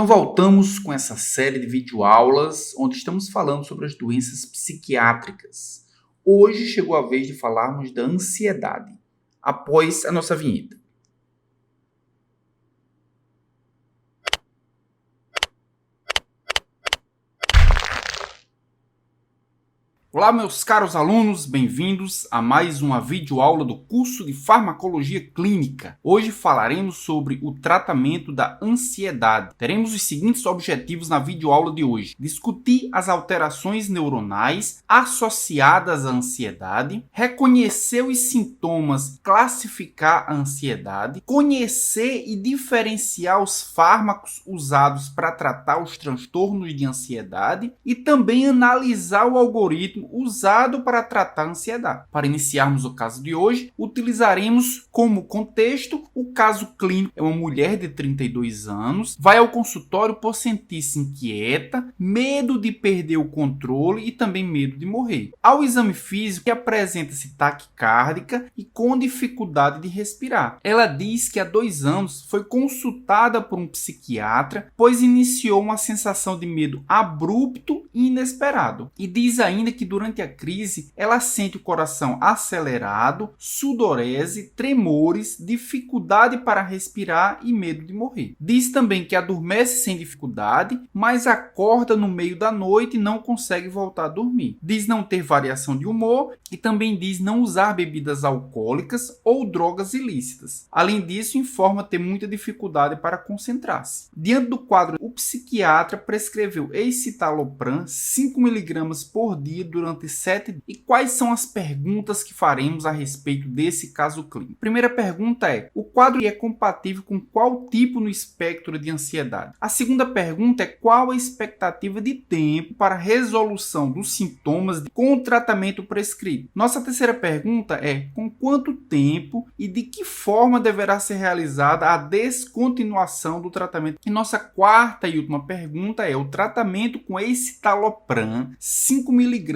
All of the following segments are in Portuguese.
Então voltamos com essa série de videoaulas onde estamos falando sobre as doenças psiquiátricas. Hoje chegou a vez de falarmos da ansiedade, após a nossa vinheta. Olá, meus caros alunos, bem-vindos a mais uma videoaula do curso de Farmacologia Clínica. Hoje falaremos sobre o tratamento da ansiedade. Teremos os seguintes objetivos na videoaula de hoje: discutir as alterações neuronais associadas à ansiedade, reconhecer os sintomas, classificar a ansiedade, conhecer e diferenciar os fármacos usados para tratar os transtornos de ansiedade e também analisar o algoritmo usado para tratar a ansiedade. Para iniciarmos o caso de hoje, utilizaremos como contexto o caso clínico. É uma mulher de 32 anos, vai ao consultório por sentir-se inquieta, medo de perder o controle e também medo de morrer. Ao exame físico, apresenta-se taquicárdica e com dificuldade de respirar. Ela diz que há 2 anos foi consultada por um psiquiatra, pois iniciou uma sensação de medo abrupto e inesperado. E diz ainda que durante a crise ela sente o coração acelerado, sudorese, tremores, dificuldade para respirar e medo de morrer. Diz também que adormece sem dificuldade, mas acorda no meio da noite e não consegue voltar a dormir. Diz não ter variação de humor e também diz não usar bebidas alcoólicas ou drogas ilícitas. Além disso, informa ter muita dificuldade para concentrar-se. Diante do quadro, o psiquiatra prescreveu escitalopram 5 mg por dia durante 7 dias. E quais são as perguntas que faremos a respeito desse caso clínico? Primeira pergunta é: o quadro é compatível com qual tipo no espectro de ansiedade? A segunda pergunta é: qual a expectativa de tempo para a resolução dos sintomas com o tratamento prescrito? Nossa terceira pergunta é: com quanto tempo e de que forma deverá ser realizada a descontinuação do tratamento? E nossa quarta e última pergunta é: o tratamento com escitalopram 5 mg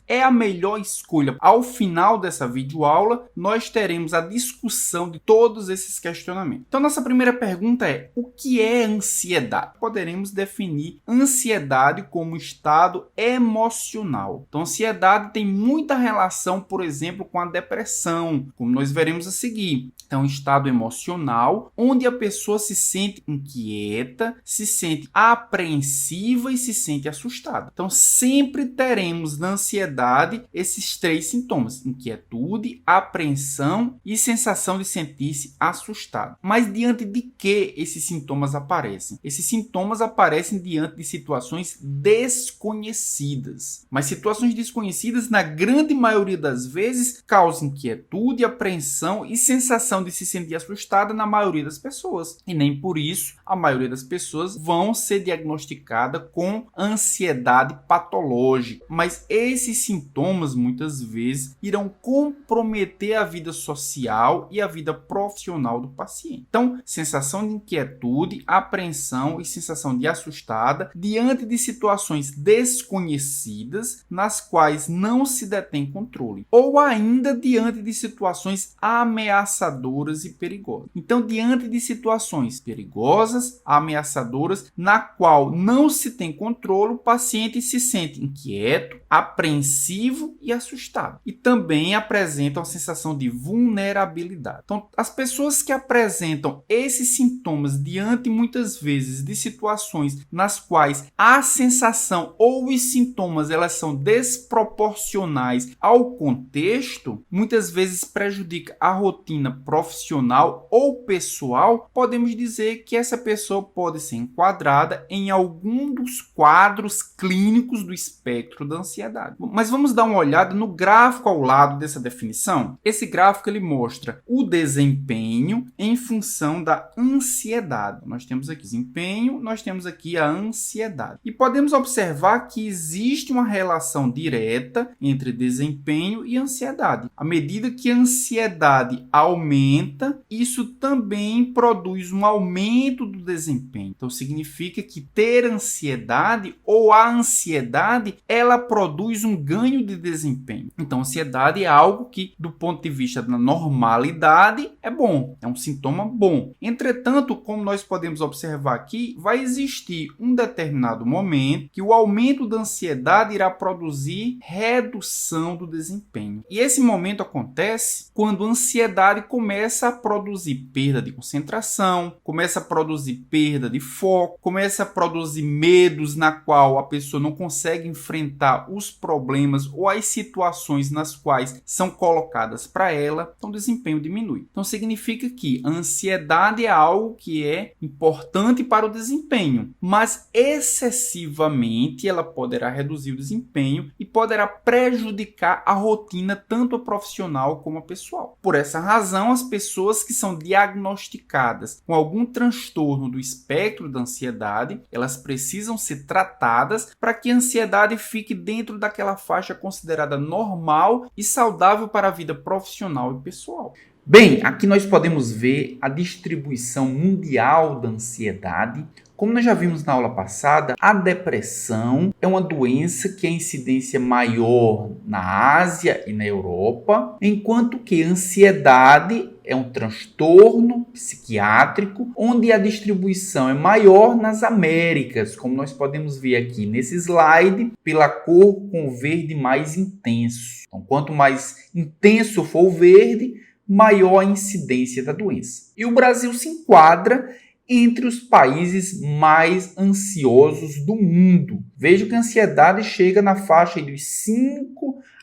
é a melhor escolha? Ao final dessa videoaula, nós teremos a discussão de todos esses questionamentos. Então, nossa primeira pergunta é: o que é ansiedade? Poderemos definir ansiedade como estado emocional. Então, ansiedade tem muita relação, por exemplo, com a depressão, como nós veremos a seguir. Então, estado emocional onde a pessoa se sente inquieta, se sente apreensiva e se sente assustada. Então, sempre teremos na ansiedade esses 3 sintomas: inquietude, apreensão e sensação de sentir-se assustado. Mas diante de que esses sintomas aparecem? Esses sintomas aparecem diante de situações desconhecidas. Mas situações desconhecidas, na grande maioria das vezes, causam inquietude, apreensão e sensação de se sentir assustada na maioria das pessoas. E nem por isso a maioria das pessoas vão ser diagnosticadas com ansiedade patológica. Mas esses sintomas muitas vezes irão comprometer a vida social e a vida profissional do paciente. Então, sensação de inquietude, apreensão e sensação de assustada diante de situações desconhecidas nas quais não se detém controle, ou ainda diante de situações ameaçadoras e perigosas. Então, diante de situações perigosas, ameaçadoras, na qual não se tem controle, o paciente se sente inquieto, apreensivo e assustado. E também apresentam a sensação de vulnerabilidade. Então, as pessoas que apresentam esses sintomas diante muitas vezes de situações nas quais a sensação ou os sintomas elas são desproporcionais ao contexto, muitas vezes prejudica a rotina profissional ou pessoal, podemos dizer que essa pessoa pode ser enquadrada em algum dos quadros clínicos do espectro da ansiedade. Mas vamos dar uma olhada no gráfico ao lado dessa definição. Esse gráfico ele mostra o desempenho em função da ansiedade. Nós temos aqui desempenho, nós temos aqui a ansiedade. E podemos observar que existe uma relação direta entre desempenho e ansiedade. À medida que a ansiedade aumenta, isso também produz um aumento do desempenho. Então significa que ter ansiedade ou a ansiedade, ela produz um ganho de desempenho. Então, a ansiedade é algo que, do ponto de vista da normalidade, é bom, é um sintoma bom. Entretanto, como nós podemos observar aqui, vai existir um determinado momento que o aumento da ansiedade irá produzir redução do desempenho. E esse momento acontece quando a ansiedade começa a produzir perda de concentração, começa a produzir perda de foco, começa a produzir medos na qual a pessoa não consegue enfrentar os problemas ou as situações nas quais são colocadas para ela, então o desempenho diminui. Então significa que a ansiedade é algo que é importante para o desempenho, mas excessivamente ela poderá reduzir o desempenho e poderá prejudicar a rotina tanto a profissional como a pessoal. Por essa razão, as pessoas que são diagnosticadas com algum transtorno do espectro da ansiedade, elas precisam ser tratadas para que a ansiedade fique dentro daquela faixa considerada normal e saudável para a vida profissional e pessoal. Bem, aqui nós podemos ver a distribuição mundial da ansiedade. Como nós já vimos na aula passada, a depressão é uma doença que a incidência maior na Ásia e na Europa, enquanto que a ansiedade é um transtorno psiquiátrico, onde a distribuição é maior nas Américas, como nós podemos ver aqui nesse slide, pela cor com verde mais intenso. Então, quanto mais intenso for o verde, maior a incidência da doença. E o Brasil se enquadra entre os países mais ansiosos do mundo. Veja que a ansiedade chega na faixa dos 5%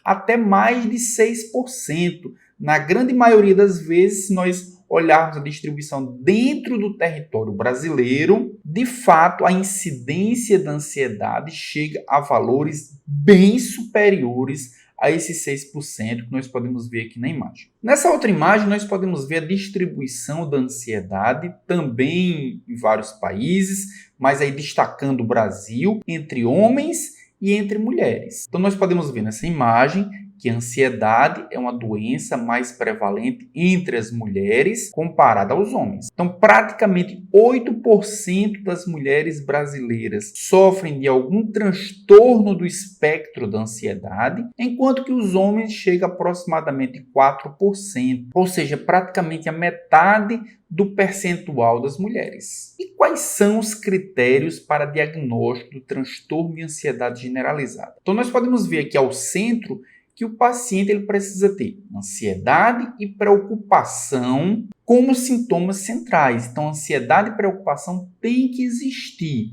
até mais de 6%. Na grande maioria das vezes, se nós olharmos a distribuição dentro do território brasileiro, de fato, a incidência da ansiedade chega a valores bem superiores a esses 6% que nós podemos ver aqui na imagem. Nessa outra imagem, nós podemos ver a distribuição da ansiedade também em vários países, mas aí destacando o Brasil, entre homens e entre mulheres. Então, nós podemos ver nessa imagem que a ansiedade é uma doença mais prevalente entre as mulheres comparada aos homens. Então, praticamente 8% das mulheres brasileiras sofrem de algum transtorno do espectro da ansiedade, enquanto que os homens chegam a aproximadamente 4%, ou seja, praticamente a metade do percentual das mulheres. E quais são os critérios para diagnóstico do transtorno de ansiedade generalizada? Então, nós podemos ver aqui ao centro que o paciente ele precisa ter ansiedade e preocupação como sintomas centrais. Então, ansiedade e preocupação têm que existir.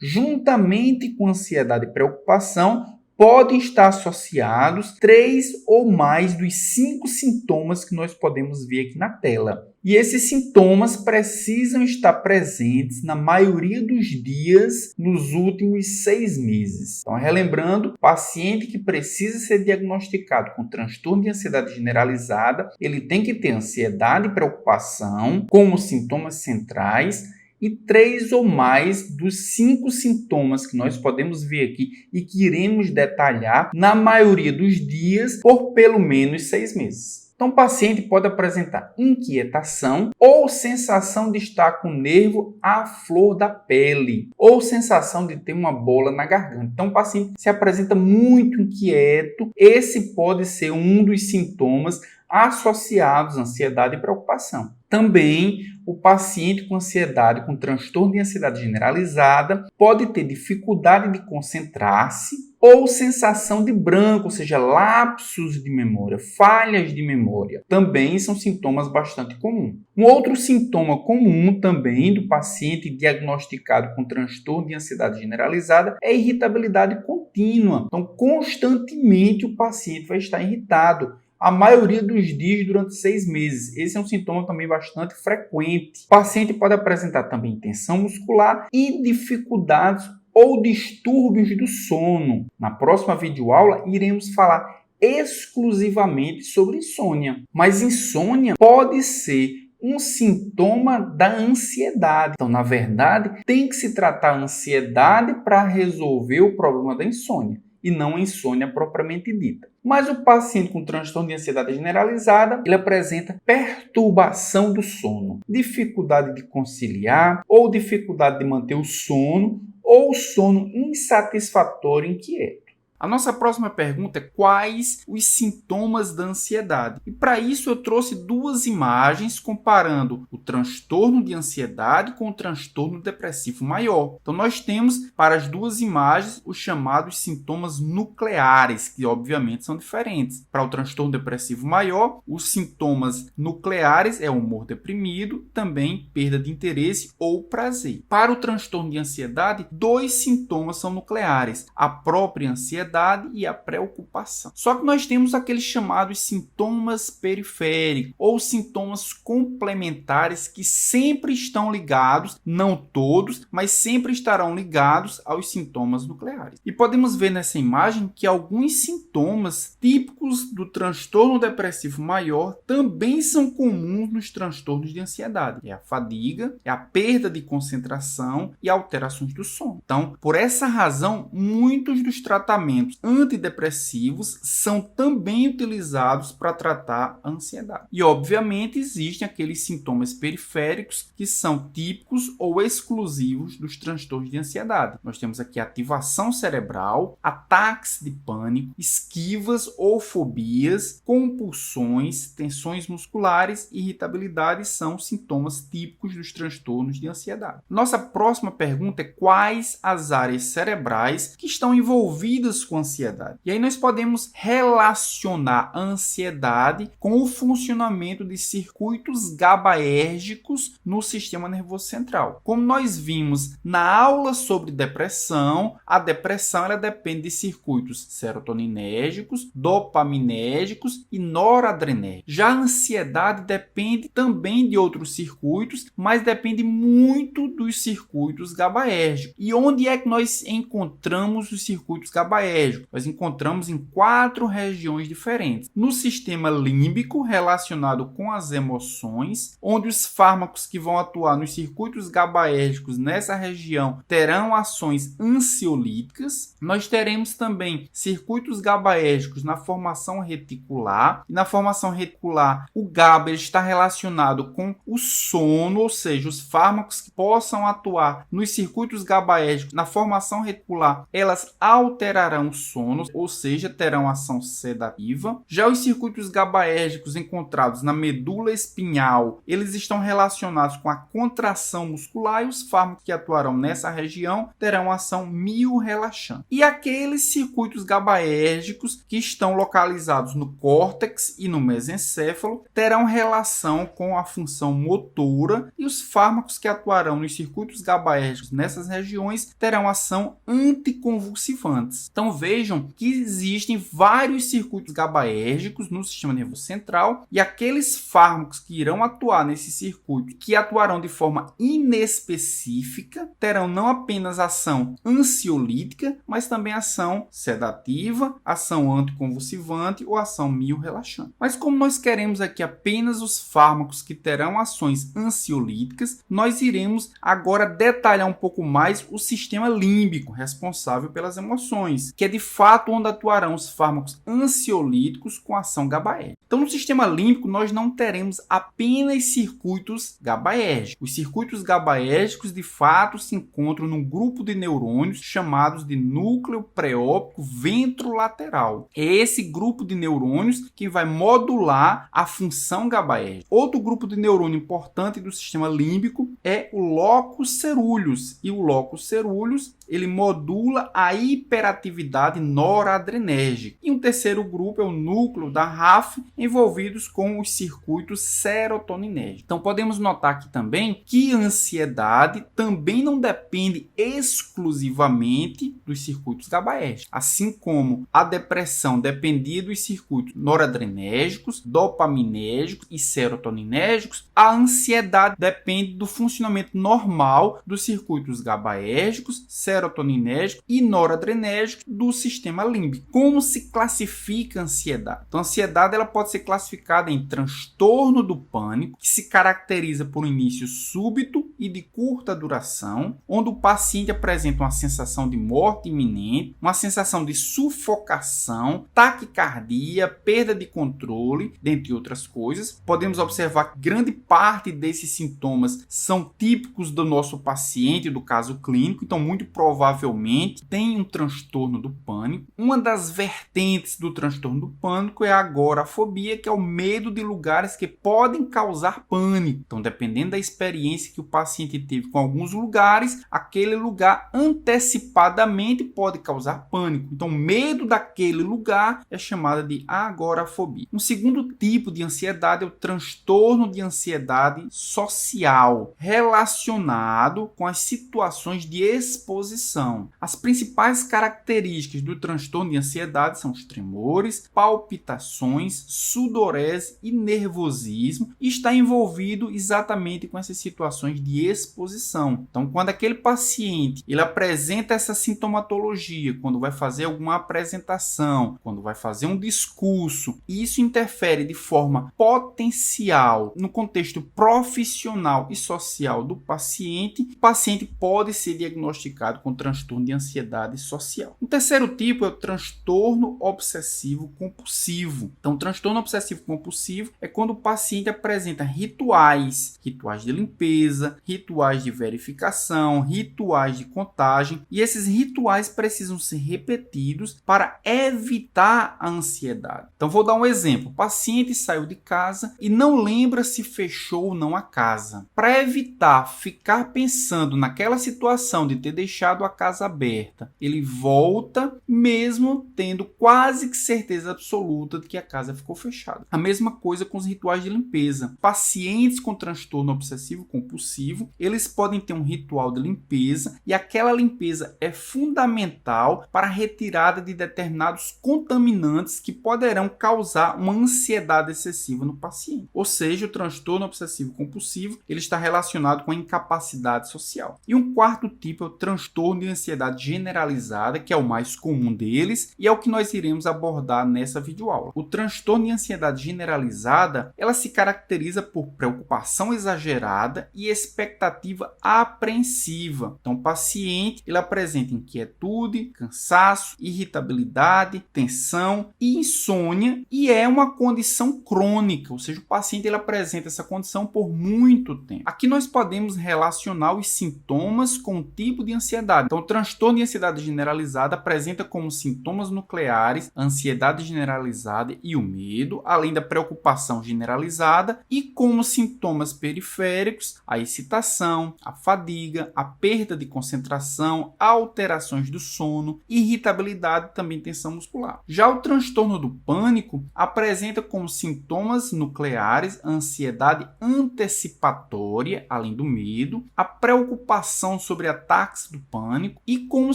Juntamente com ansiedade e preocupação, podem estar associados 3 ou mais dos 5 sintomas que nós podemos ver aqui na tela. E esses sintomas precisam estar presentes na maioria dos dias nos últimos 6 meses. Então, relembrando, paciente que precisa ser diagnosticado com transtorno de ansiedade generalizada, ele tem que ter ansiedade e preocupação como sintomas centrais, e 3 ou mais dos 5 sintomas que nós podemos ver aqui e que iremos detalhar na maioria dos dias por pelo menos 6 meses. Então, o paciente pode apresentar inquietação ou sensação de estar com o nervo à flor da pele ou sensação de ter uma bola na garganta. Então, o paciente se apresenta muito inquieto. Esse pode ser um dos sintomas associados à ansiedade e preocupação. Também, o paciente com ansiedade, com transtorno de ansiedade generalizada, pode ter dificuldade de concentrar-se ou sensação de branco, ou seja, lapsos de memória, falhas de memória. Também são sintomas bastante comuns. Um outro sintoma comum também do paciente diagnosticado com transtorno de ansiedade generalizada é a irritabilidade contínua. Então, constantemente o paciente vai estar irritado. A maioria dos dias durante 6 meses. Esse é um sintoma também bastante frequente. O paciente pode apresentar também tensão muscular e dificuldades ou distúrbios do sono. Na próxima videoaula, iremos falar exclusivamente sobre insônia. Mas insônia pode ser um sintoma da ansiedade. Então, na verdade, tem que se tratar a ansiedade para resolver o problema da insônia e não a insônia propriamente dita. Mas o paciente com transtorno de ansiedade generalizada, ele apresenta perturbação do sono, dificuldade de conciliar ou dificuldade de manter o sono ou sono insatisfatório e inquieto. A nossa próxima pergunta é quais os sintomas da ansiedade? E para isso eu trouxe duas imagens comparando o transtorno de ansiedade com o transtorno depressivo maior. Então nós temos para as duas imagens os chamados sintomas nucleares, que obviamente são diferentes. Para o transtorno depressivo maior, os sintomas nucleares é o humor deprimido, também perda de interesse ou prazer. Para o transtorno de ansiedade, dois sintomas são nucleares: a própria ansiedade e a preocupação. Só que nós temos aqueles chamados sintomas periféricos ou sintomas complementares que sempre estão ligados, não todos, mas sempre estarão ligados aos sintomas nucleares. E podemos ver nessa imagem que alguns sintomas típicos do transtorno depressivo maior também são comuns nos transtornos de ansiedade. É a fadiga, é a perda de concentração e alterações do sono. Então, por essa razão, muitos dos tratamentos antidepressivos são também utilizados para tratar a ansiedade. E, obviamente, existem aqueles sintomas periféricos que são típicos ou exclusivos dos transtornos de ansiedade. Nós temos aqui ativação cerebral, ataques de pânico, esquivas ou fobias, compulsões, tensões musculares e irritabilidade são sintomas típicos dos transtornos de ansiedade. Nossa próxima pergunta é quais as áreas cerebrais que estão envolvidas com ansiedade. E aí nós podemos relacionar a ansiedade com o funcionamento de circuitos GABAérgicos no sistema nervoso central. Como nós vimos na aula sobre depressão, a depressão ela depende de circuitos serotoninérgicos, dopaminérgicos e noradrenérgicos. Já a ansiedade depende também de outros circuitos, mas depende muito dos circuitos GABAérgicos. E onde é que nós encontramos os circuitos GABAérgicos? Nós encontramos em 4 regiões diferentes. No sistema límbico, relacionado com as emoções, onde os fármacos que vão atuar nos circuitos GABAérgicos nessa região terão ações ansiolíticas. Nós teremos também circuitos GABAérgicos na formação reticular. E na formação reticular, o GABA está relacionado com o sono, ou seja, os fármacos que possam atuar nos circuitos GABAérgicos na formação reticular, elas alterarão o sono, ou seja, terão ação sedativa. Já os circuitos GABAérgicos encontrados na medula espinhal, eles estão relacionados com a contração muscular e os fármacos que atuarão nessa região terão ação miorrelaxante. E aqueles circuitos GABAérgicos que estão localizados no córtex e no mesencéfalo terão relação com a função motora e os fármacos que atuarão nos circuitos GABAérgicos nessas regiões terão ação anticonvulsivantes. Então vejam que existem vários circuitos GABAérgicos no sistema nervoso central e aqueles fármacos que irão atuar nesse circuito, que atuarão de forma inespecífica, terão não apenas ação ansiolítica, mas também ação sedativa, ação anticonvulsivante ou ação miorrelaxante. Mas como nós queremos aqui apenas os fármacos que terão ações ansiolíticas, nós iremos agora detalhar um pouco mais o sistema límbico, responsável pelas emoções, que é de fato onde atuarão os fármacos ansiolíticos com ação GABAérgica. Então, no sistema límbico, nós não teremos apenas circuitos GABAérgicos. Os circuitos GABAérgicos, de fato, se encontram num grupo de neurônios chamados de núcleo pré-óptico ventrolateral. É esse grupo de neurônios que vai modular a função GABAérgica. Outro grupo de neurônio importante do sistema límbico é o locus coeruleus. E o locus coeruleus, ele modula a hiperatividade noradrenérgica. E um terceiro grupo é o núcleo da RAF, envolvidos com os circuitos serotoninérgicos. Então podemos notar aqui também que a ansiedade também não depende exclusivamente dos circuitos GABAérgicos, assim como a depressão dependia dos circuitos noradrenérgicos, dopaminérgicos e serotoninérgicos, a ansiedade depende do funcionamento normal dos circuitos GABAérgicos, serotoninérgicos e noradrenérgicos do sistema límbico. Como se classifica a ansiedade? Então, a ansiedade ela pode ser classificada em transtorno do pânico, que se caracteriza por um início súbito e de curta duração, onde o paciente apresenta uma sensação de morte iminente, uma sensação de sufocação, taquicardia, perda de controle, dentre outras coisas. Podemos observar que grande parte desses sintomas são típicos do nosso paciente, do caso clínico, então muito provavelmente tem um transtorno do pânico. Uma das vertentes do transtorno do pânico é a agorafobia, que é o medo de lugares que podem causar pânico. Então, dependendo da experiência que o paciente teve com alguns lugares, aquele lugar antecipadamente pode causar pânico. Então, medo daquele lugar é chamada de agorafobia. Um segundo tipo de ansiedade é o transtorno de ansiedade social, relacionado com as situações de exposição. As principais características do transtorno de ansiedade são os tremores, palpitações, sudorese e nervosismo, e está envolvido exatamente com essas situações de exposição. Então, quando aquele paciente ele apresenta essa sintomatologia, quando vai fazer alguma apresentação, quando vai fazer um discurso, e isso interfere de forma potencial no contexto profissional e social do paciente, o paciente pode ser diagnosticado com transtorno de ansiedade social. O terceiro tipo é o transtorno obsessivo compulsivo. Então, o transtorno obsessivo compulsivo é quando o paciente apresenta rituais de limpeza, rituais de verificação, rituais de contagem, e esses rituais precisam ser repetidos para evitar a ansiedade. Então, vou dar um exemplo. O paciente saiu de casa e não lembra se fechou ou não a casa. Para evitar ficar pensando naquela situação de ter deixado a casa aberta, ele volta mesmo tendo quase que certeza absoluta de que a casa ficou fechada. A mesma coisa com os rituais de limpeza. Pacientes com transtorno obsessivo compulsivo, eles podem ter um ritual de limpeza e aquela limpeza é fundamental para a retirada de determinados contaminantes que poderão causar uma ansiedade excessiva no paciente. Ou seja, o transtorno obsessivo compulsivo ele está relacionado com a incapacidade social. E um quarto tipo é o transtorno de ansiedade generalizada, que é o mais comum deles e é o que nós iremos abordar nessa videoaula. O transtorno de ansiedade generalizada, ela se caracteriza por preocupação exagerada e expectativa apreensiva. Então, o paciente ele apresenta inquietude, cansaço, irritabilidade, tensão e insônia, e é uma condição crônica, ou seja, o paciente ele apresenta essa condição por muito tempo. Aqui nós podemos relacionar os sintomas com o tipo de ansiedade. Então, o transtorno de ansiedade generalizada apresenta como sintomas nucleares a ansiedade generalizada e o medo, além da preocupação generalizada, e como sintomas periféricos a excitação, a fadiga, a perda de concentração, alterações do sono, irritabilidade e também tensão muscular. Já o transtorno do pânico apresenta como sintomas nucleares a ansiedade antecipatória, além do medo, a preocupação sobre ataques do pânico e como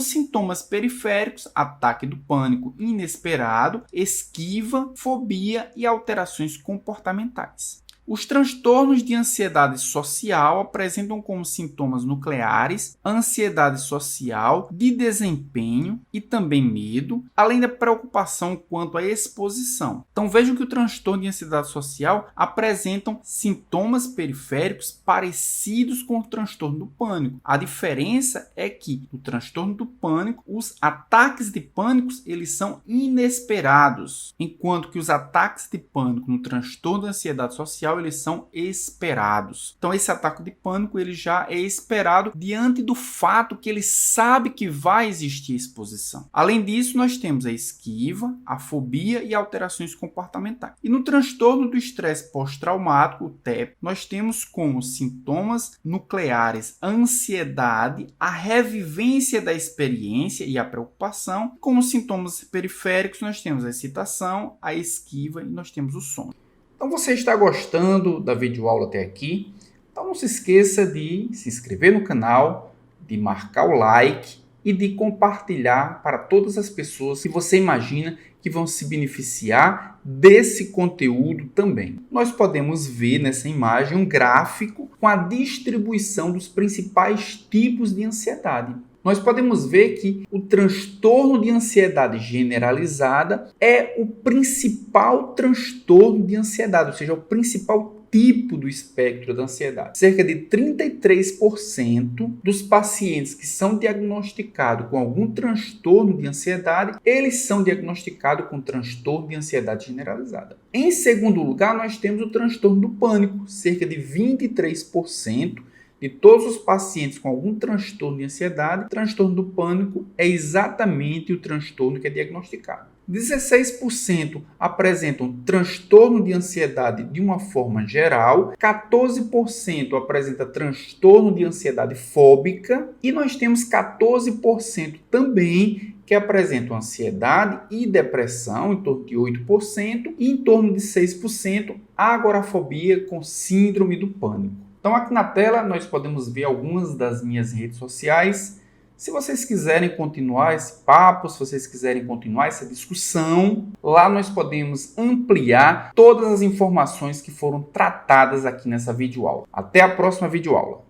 sintomas periféricos, ataque do pânico inesperado, esquiva, fobia e alterações comportamentais. Os transtornos de ansiedade social apresentam como sintomas nucleares a ansiedade social, de desempenho e também medo, além da preocupação quanto à exposição. Então vejam que o transtorno de ansiedade social apresentam sintomas periféricos parecidos com o transtorno do pânico. A diferença é que no transtorno do pânico, os ataques de pânico eles são inesperados, enquanto que os ataques de pânico no transtorno de ansiedade social eles são esperados. Então esse ataque de pânico ele já é esperado diante do fato que ele sabe que vai existir exposição. Além disso, nós temos a esquiva, a fobia e alterações comportamentais. E no transtorno do estresse pós-traumático, o TEP, nós temos como sintomas nucleares a ansiedade, a revivência da experiência e a preocupação. Como sintomas periféricos, nós temos a excitação, a esquiva e nós temos o sono. Então você está gostando da videoaula até aqui? Então não se esqueça de se inscrever no canal, de marcar o like e de compartilhar para todas as pessoas que você imagina que que vão se beneficiar desse conteúdo também. Nós podemos ver nessa imagem um gráfico com a distribuição dos principais tipos de ansiedade. Nós podemos ver que o transtorno de ansiedade generalizada é o principal transtorno de ansiedade, ou seja, o principal tipo do espectro da ansiedade. Cerca de 33% dos pacientes que são diagnosticados com algum transtorno de ansiedade, eles são diagnosticados com transtorno de ansiedade generalizada. Em segundo lugar, nós temos o transtorno do pânico. Cerca de 23% de todos os pacientes com algum transtorno de ansiedade, o transtorno do pânico é exatamente o transtorno que é diagnosticado. 16% apresentam transtorno de ansiedade de uma forma geral, 14% apresenta transtorno de ansiedade fóbica e nós temos 14% também que apresentam ansiedade e depressão, em torno de 8%, e em torno de 6% agorafobia com síndrome do pânico. Então aqui na tela nós podemos ver algumas das minhas redes sociais. Se vocês quiserem continuar esse papo, se vocês quiserem continuar essa discussão, lá nós podemos ampliar todas as informações que foram tratadas aqui nessa videoaula. Até a próxima videoaula.